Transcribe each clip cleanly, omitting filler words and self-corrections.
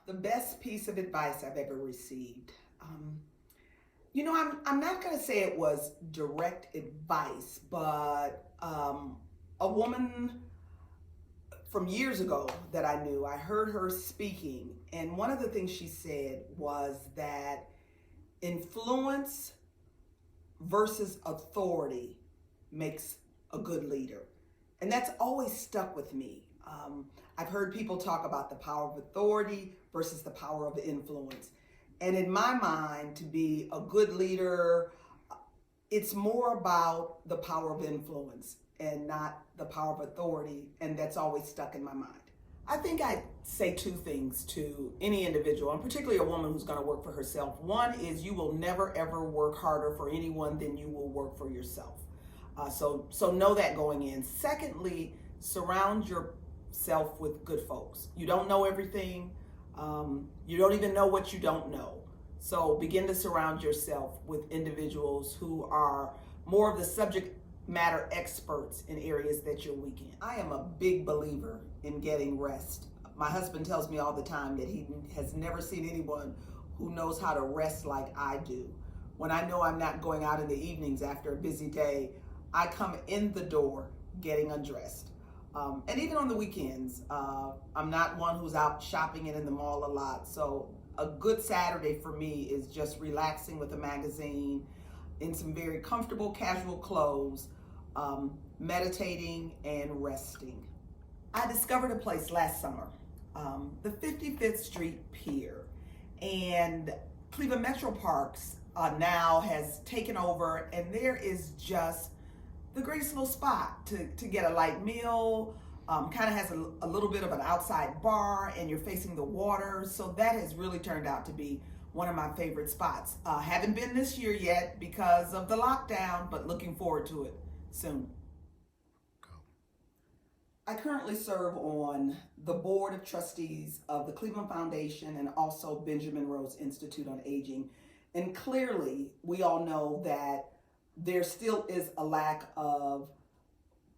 The best piece of advice I've ever received. I'm not going to say it was direct advice, but a woman from years ago that I knew, I heard her speaking, and one of the things she said was that influence versus authority makes a good leader. And that's always stuck with me. I've heard people talk about the power of authority versus the power of influence. And in my mind, to be a good leader, it's more about the power of influence and not the power of authority. And that's always stuck in my mind. I think I'd say two things to any individual, and particularly a woman who's going to work for herself. One is you will never, ever work harder for anyone than you will work for yourself. So know that going in. Secondly, surround yourself with good folks. You don't know everything. You don't even know what you don't know. So begin to surround yourself with individuals who are more of the subject matter experts in areas that you're weak in. I am a big believer in getting rest. My husband tells me all the time that he has never seen anyone who knows how to rest like I do. When I know I'm not going out in the evenings after a busy day, I come in the door getting undressed. And even on the weekends, I'm not one who's out shopping and in the mall a lot. So a good Saturday for me is just relaxing with a magazine in some very comfortable casual clothes, meditating and resting. I discovered a place last summer, the 55th Street Pier, and Cleveland Metro Parks now has taken over, and there is just the greatest little spot to get a light meal. Kind of has a little bit of an outside bar, and you're facing the water. So that has really turned out to be one of my favorite spots. Haven't been this year yet because of the lockdown, but looking forward to it soon. I currently serve on the board of trustees of the Cleveland Foundation and also Benjamin Rose Institute on Aging. And clearly, we all know that there still is a lack of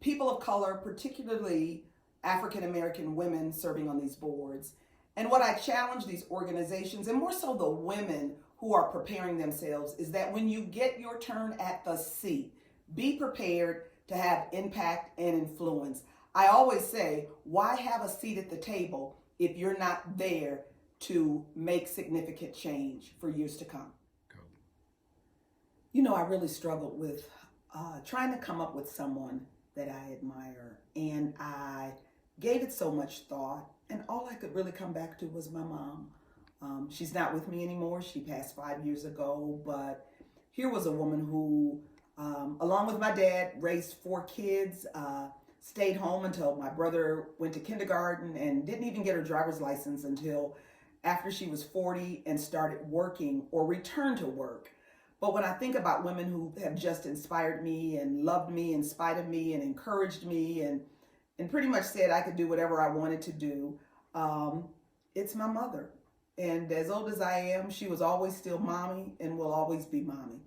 people of color, particularly African American women, serving on these boards. And what I challenge these organizations, and more so the women who are preparing themselves, is that when you get your turn at the seat, be prepared to have impact and influence. I always say, why have a seat at the table if you're not there to make significant change for years to come? I really struggled with trying to come up with someone that I admire, and I gave it so much thought, and all I could really come back to was my mom. She's not with me anymore. She passed 5 years ago, but here was a woman who, along with my dad, raised 4 kids, stayed home until my brother went to kindergarten, and didn't even get her driver's license until after she was 40 and started working or returned to work. But when I think about women who have just inspired me and loved me in spite of me and encouraged me and pretty much said I could do whatever I wanted to do, it's my mother. And as old as I am, she was always still mommy and will always be mommy.